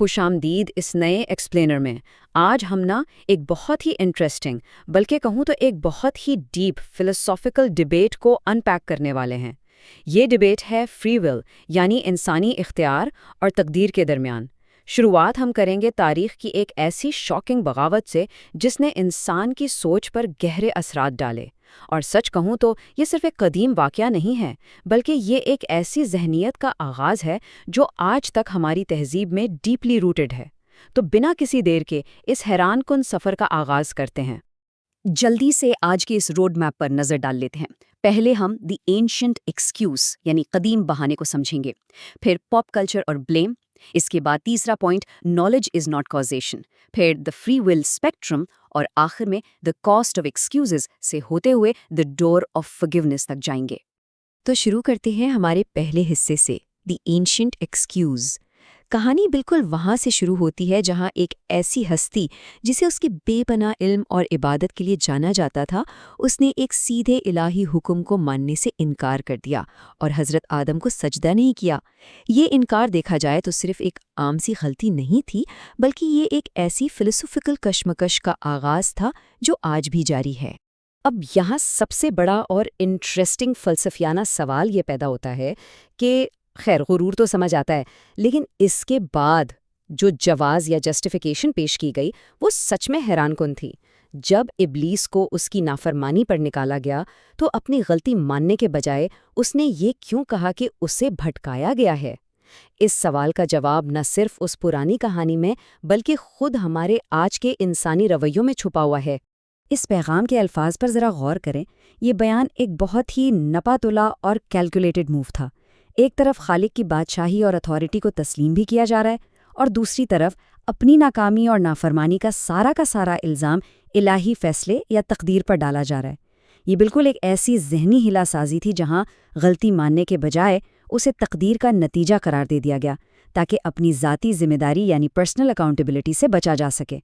خوش آمدید اس نئے ایکسپلینر میں۔ آج ہم ایک بہت ہی انٹرسٹنگ بلکہ کہوں تو ایک بہت ہی ڈیپ فلسافیکل ڈیبیٹ کو ان پیک کرنے والے ہیں۔ یہ ڈیبیٹ ہے فری ول یعنی انسانی اختیار اور تقدیر کے درمیان۔ شروعات ہم کریں گے تاریخ کی ایک ایسی شاکنگ بغاوت سے جس نے انسان کی سوچ پر گہرے اثرات ڈالے۔ اور سچ کہوں تو یہ صرف ایک قدیم واقعہ نہیں ہے بلکہ یہ ایک ایسی ذہنیت کا آغاز ہے جو آج تک ہماری تہذیب میں ڈیپلی روٹڈ ہے۔ تو بنا کسی دیر کے اس حیران کن سفر کا آغاز کرتے ہیں۔ جلدی سے آج کے اس روڈ میپ پر نظر ڈال لیتے ہیں۔ پہلے ہم دی اینشنٹ ایکسکیوز یعنی قدیم بہانے کو سمجھیں گے، پھر پاپ کلچر اور بلیم، اس کے بعد تیسرا point knowledge is not causation, پھر دا فری ول اسپیکٹرم، اور آخر میں دا کاسٹ آف ایکسکیوزز سے ہوتے ہوئے دا ڈور آف فارگیونیس تک جائیں گے۔ تو شروع کرتے ہیں ہمارے پہلے حصے سے، دی اینشنٹ ایکسکیوز۔ کہانی بالکل وہاں سے شروع ہوتی ہے جہاں ایک ایسی ہستی جسے اس کے بے پناہ علم اور عبادت کے لیے جانا جاتا تھا، اس نے ایک سیدھے الہی حکم کو ماننے سے انکار کر دیا اور حضرت آدم کو سجدہ نہیں کیا۔ یہ انکار دیکھا جائے تو صرف ایک عام سی غلطی نہیں تھی، بلکہ یہ ایک ایسی فلسفیکل کشمکش کا آغاز تھا جو آج بھی جاری ہے۔ اب یہاں سب سے بڑا اور انٹرسٹنگ فلسفیانہ سوال یہ پیدا ہوتا ہے کہ خیر غرور تو سمجھ آتا ہے، لیکن اس کے بعد جو جواز یا جسٹیفیکیشن پیش کی گئی وہ سچ میں حیران کن تھی۔ جب ابلیس کو اس کی نافرمانی پر نکالا گیا تو اپنی غلطی ماننے کے بجائے اس نے یہ کیوں کہا کہ اسے بھٹکایا گیا ہے؟ اس سوال کا جواب نہ صرف اس پرانی کہانی میں بلکہ خود ہمارے آج کے انسانی رویوں میں چھپا ہوا ہے۔ اس پیغام کے الفاظ پر ذرا غور کریں۔ یہ بیان ایک بہت ہی نپا تلا اور کیلکولیٹڈ موو تھا۔ ایک طرف خالق کی بادشاہی اور اتھارٹی کو تسلیم بھی کیا جا رہا ہے، اور دوسری طرف اپنی ناکامی اور نافرمانی کا سارا الزام الہی فیصلے یا تقدیر پر ڈالا جا رہا ہے۔ یہ بالکل ایک ایسی ذہنی ہلا سازی تھی جہاں غلطی ماننے کے بجائے اسے تقدیر کا نتیجہ قرار دے دیا گیا تاکہ اپنی ذاتی ذمہ داری یعنی پرسنل اکاؤنٹیبلٹی سے بچا جا سکے۔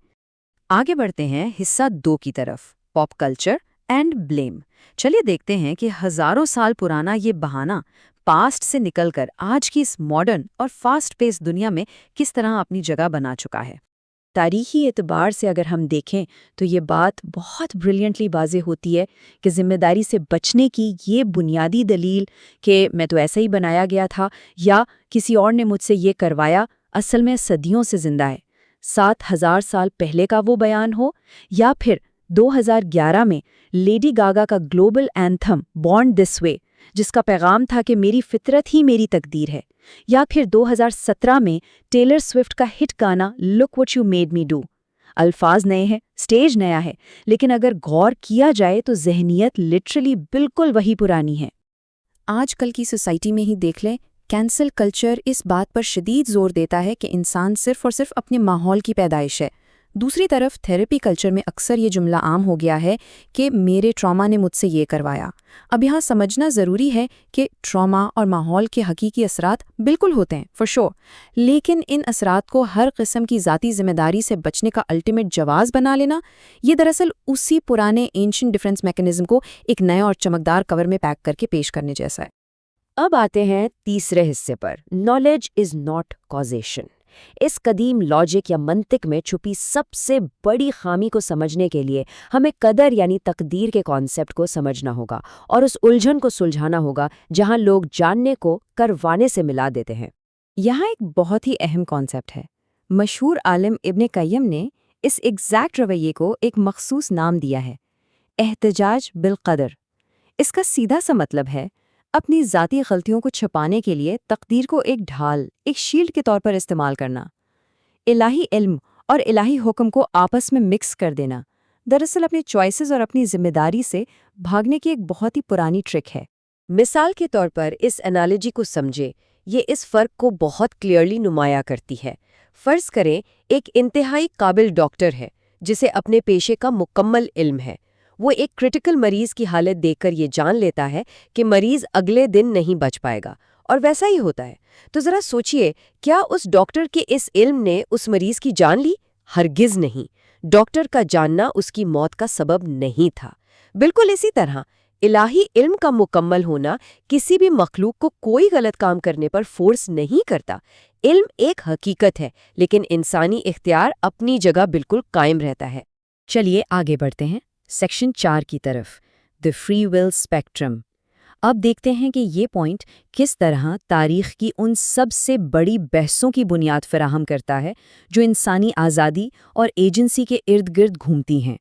آگے بڑھتے ہیں حصہ 2 کی طرف، پاپ کلچر اینڈ بلیم۔ چلیے دیکھتے ہیں کہ ہزاروں سال پرانا یہ بہانہ پاسٹ سے نکل کر آج کی اس ماڈرن اور فاسٹ پیس دنیا میں کس طرح اپنی جگہ بنا چکا ہے۔ تاریخی اعتبار سے اگر ہم دیکھیں تو یہ بات بہت بریلینٹلی واضح ہوتی ہے کہ ذمہ داری سے بچنے کی یہ بنیادی دلیل کہ میں تو ایسا ہی بنایا گیا تھا یا کسی اور نے مجھ سے یہ کروایا، اصل میں صدیوں سے زندہ ہے۔ 7000 سال پہلے کا وہ بیان ہو یا پھر 2011 میں لیڈی گاگا کا گلوبل اینتھم بورن دس وے، جس کا پیغام تھا کہ میری فطرت ہی میری تقدیر ہے، یا پھر 2017 میں ٹیلر سوئفٹ کا ہٹ گانا look what you made me do. الفاظ نئے ہیں، سٹیج نیا ہے، لیکن اگر غور کیا جائے تو ذہنیت لٹرلی بالکل وہی پرانی ہے۔ آج کل کی سوسائٹی میں ہی دیکھ لیں، کینسل کلچر اس بات پر شدید زور دیتا ہے کہ انسان صرف اور صرف اپنے ماحول کی پیدائش ہے۔ دوسری طرف تھیراپی کلچر میں اکثر یہ جملہ عام ہو گیا ہے کہ میرے ٹراما نے مجھ سے یہ کروایا۔ اب یہاں سمجھنا ضروری ہے کہ ٹراما اور ماحول کے حقیقی اثرات بالکل ہوتے ہیں فور شور، لیکن ان اثرات کو ہر قسم کی ذاتی ذمہ داری سے بچنے کا الٹیمیٹ جواز بنا لینا، یہ دراصل اسی پرانے اینشنٹ ڈیفنس میکانزم کو ایک نئے اور چمکدار کور میں پیک کر کے پیش کرنے جیسا ہے۔ اب آتے ہیں تیسرے حصے پر، نالج از ناٹ کازیشن۔ اس قدیم لاجک یا منطق میں چھپی سب سے بڑی خامی کو سمجھنے کے لیے ہمیں قدر یعنی تقدیر کے کانسیپٹ کو سمجھنا ہوگا اور اس الجھن کو سلجھانا ہوگا جہاں لوگ جاننے کو کروانے سے ملا دیتے ہیں۔ یہاں ایک بہت ہی اہم کانسیپٹ ہے۔ مشہور عالم ابن قیم نے اس ایگزیکٹ رویے کو ایک مخصوص نام دیا ہے، احتجاج بالقدر۔ اس کا سیدھا سا مطلب ہے اپنی ذاتی غلطیوں کو چھپانے کے لیے تقدیر کو ایک ڈھال، ایک شیلڈ کے طور پر استعمال کرنا، الہی علم اور الہی حکم کو آپس میں مکس کر دینا، دراصل اپنی چوائسز اور اپنی ذمہ داری سے بھاگنے کی ایک بہت ہی پرانی ٹرک ہے۔ مثال کے طور پر اس انالوجی کو سمجھے، یہ اس فرق کو بہت کلیئرلی نمایاں کرتی ہے۔ فرض کریں ایک انتہائی قابل ڈاکٹر ہے جسے اپنے پیشے کا مکمل علم ہے۔ وہ ایک کرٹیکل مریض کی حالت دیکھ کر یہ جان لیتا ہے کہ مریض اگلے دن نہیں بچ پائے گا، اور ویسا ہی ہوتا ہے۔ تو ذرا سوچئے، کیا اس ڈاکٹر کے اس علم نے اس مریض کی جان لی؟ ہرگز نہیں۔ ڈاکٹر کا جاننا اس کی موت کا سبب نہیں تھا۔ بالکل اسی طرح الہی علم کا مکمل ہونا کسی بھی مخلوق کو کوئی غلط کام کرنے پر فورس نہیں کرتا۔ علم ایک حقیقت ہے، لیکن انسانی اختیار اپنی جگہ بالکل قائم رہتا ہے۔ چلیے آگے بڑھتے ہیں سیکشن 4 کی طرف، دی فری ول اسپیکٹرم۔ اب دیکھتے ہیں کہ یہ پوائنٹ کس طرح تاریخ کی ان سب سے بڑی بحثوں کی بنیاد فراہم کرتا ہے جو انسانی آزادی اور ایجنسی کے ارد گرد گھومتی ہیں۔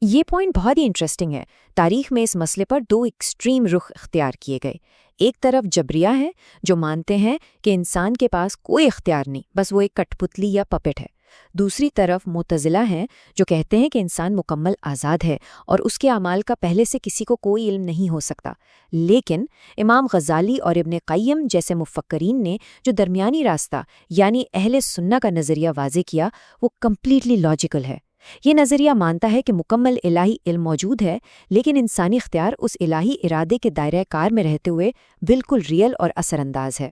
یہ پوائنٹ بہت ہی انٹرسٹنگ ہے۔ تاریخ میں اس مسئلے پر 2 ایکسٹریم رخ اختیار کیے گئے۔ ایک طرف جبریہ ہے جو مانتے ہیں کہ انسان کے پاس کوئی اختیار نہیں، بس وہ ایک کٹ پتلی یا پپٹ ہے۔ دوسری طرف معتزلہ ہیں جو کہتے ہیں کہ انسان مکمل آزاد ہے اور اس کے اعمال کا پہلے سے کسی کو کوئی علم نہیں ہو سکتا۔ لیکن امام غزالی اور ابن قیم جیسے مفکرین نے جو درمیانی راستہ یعنی اہل سنہ کا نظریہ واضح کیا، وہ کمپلیٹلی لاجیکل ہے۔ یہ نظریہ مانتا ہے کہ مکمل الہی علم موجود ہے، لیکن انسانی اختیار اس الہی ارادے کے دائرہ کار میں رہتے ہوئے بالکل ریئل اور اثر انداز ہے۔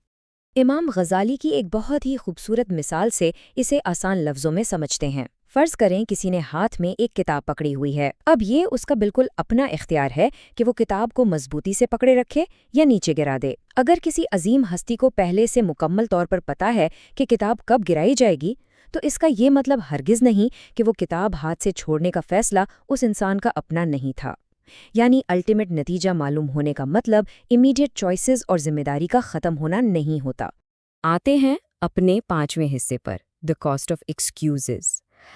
امام غزالی کی ایک بہت ہی خوبصورت مثال سے اسے آسان لفظوں میں سمجھتے ہیں۔ فرض کریں کسی نے ہاتھ میں ایک کتاب پکڑی ہوئی ہے۔ اب یہ اس کا بالکل اپنا اختیار ہے کہ وہ کتاب کو مضبوطی سے پکڑے رکھے یا نیچے گرا دے۔ اگر کسی عظیم ہستی کو پہلے سے مکمل طور پر پتہ ہے کہ کتاب کب گرائی جائے گی، تو اس کا یہ مطلب ہرگز نہیں کہ وہ کتاب ہاتھ سے چھوڑنے کا فیصلہ اس انسان کا اپنا نہیں تھا۔ یعنی الٹیمیٹ نتیجہ معلوم ہونے کا مطلب امیڈیٹ چوائسز اور ذمہ داری کا ختم ہونا نہیں ہوتا۔ آتے ہیں اپنے 5ویں حصے پر، دی کاسٹ آف ایکسکیوزز۔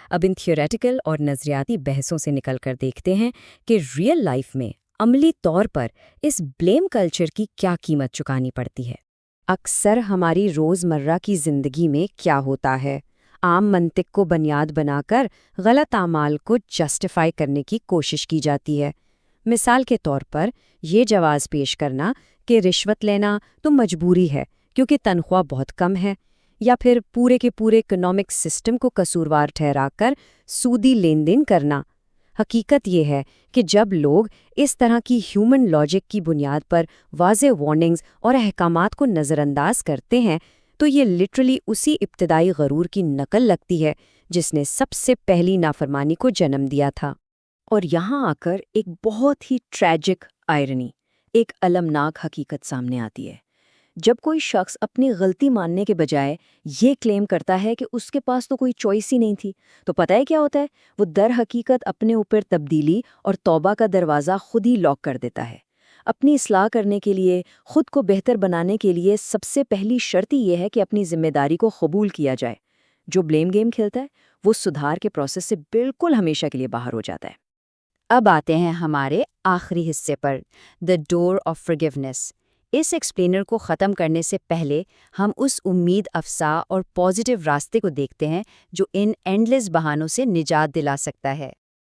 اب ان تھیوریٹیکل اور نظریاتی بحثوں سے نکل کر دیکھتے ہیں کہ ریئل لائف میں عملی طور پر اس بلیم کلچر کی کیا قیمت چکانی پڑتی ہے۔ اکثر ہماری روزمرہ کی زندگی میں کیا ہوتا ہے، عام منطق کو بنیاد بنا کر غلط اعمال کو جسٹیفائی کرنے کی کوشش کی جاتی ہے۔ مثال کے طور پر یہ جواز پیش کرنا کہ رشوت لینا تو مجبوری ہے کیونکہ تنخواہ بہت کم ہے، یا پھر پورے کے پورے اکنامک سسٹم کو قصوروار ٹھہرا کر سودی لین دین کرنا۔ حقیقت یہ ہے کہ جب لوگ اس طرح کی ہیومن لاجک کی بنیاد پر واضح وارننگز اور احکامات کو نظر انداز کرتے ہیں تو یہ لٹرلی اسی ابتدائی غرور کی نقل لگتی ہے جس نے سب سے پہلی نافرمانی کو جنم دیا تھا۔ اور یہاں آ کر ایک بہت ہی ٹریجک آئرنی، ایک المناک حقیقت سامنے آتی ہے۔ جب کوئی شخص اپنی غلطی ماننے کے بجائے یہ کلیم کرتا ہے کہ اس کے پاس تو کوئی چوائس ہی نہیں تھی، تو پتہ ہے کیا ہوتا ہے؟ وہ در حقیقت اپنے اوپر تبدیلی اور توبہ کا دروازہ خود ہی لاک کر دیتا ہے۔ اپنی اصلاح کرنے کے لیے، خود کو بہتر بنانے کے لیے سب سے پہلی شرط یہ ہے کہ اپنی ذمہ داری کو قبول کیا جائے۔ جو بلیم گیم کھیلتا ہے وہ سدھار کے پروسیس سے بالکل ہمیشہ کے لیے باہر ہو جاتا ہے۔ اب آتے ہیں ہمارے آخری حصے پر، دی ڈور آف فرگیونیس۔ اس ایکسپلینر کو ختم کرنے سے پہلے ہم اس امید افزا اور پازیٹیو راستے کو دیکھتے ہیں جو ان اینڈلیس بہانوں سے نجات دلا سکتا ہے۔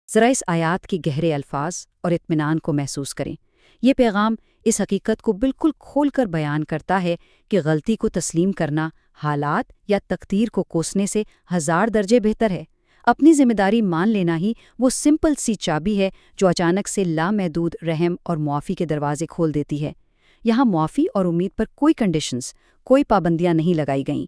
ذرا اس آیات کے گہرے الفاظ اور اطمینان کو محسوس کریں۔ یہ پیغام اس حقیقت کو بالکل کھول کر بیان کرتا ہے کہ غلطی کو تسلیم کرنا حالات یا تقدیر کو کوسنے سے 1000 درجے بہتر ہے۔ اپنی ذمہ داری مان لینا ہی وہ سمپل سی چابی ہے جو اچانک سے لامحدود رحم اور معافی کے دروازے کھول دیتی ہے۔ یہاں معافی اور امید پر کوئی کنڈیشنز، کوئی پابندیاں نہیں لگائی گئیں۔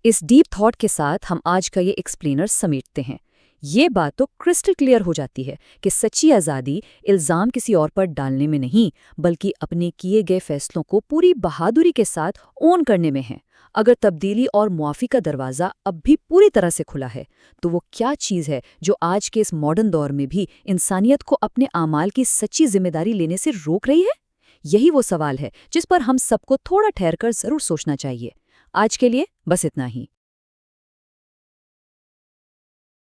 اس ڈیپ تھاٹ کے ساتھ ہم آج کا یہ ایکسپلینر سمیٹتے ہیں۔ یہ بات تو کرسٹل کلیئر ہو جاتی ہے کہ سچی آزادی الزام کسی اور پر ڈالنے میں نہیں، بلکہ اپنے کیے گئے فیصلوں کو پوری بہادری کے ساتھ اون کرنے میں ہے۔ اگر تبدیلی اور معافی کا دروازہ اب بھی پوری طرح سے کھلا ہے تو وہ کیا چیز ہے جو آج کے اس ماڈرن دور میں بھی انسانیت کو اپنے اعمال کی سچی ذمہ داری لینے سے روک رہی ہے؟ یہی وہ سوال ہے جس پر ہم سب کو تھوڑا ٹھہر کر ضرور سوچنا چاہیے۔ آج کے لیے بس اتنا ہی۔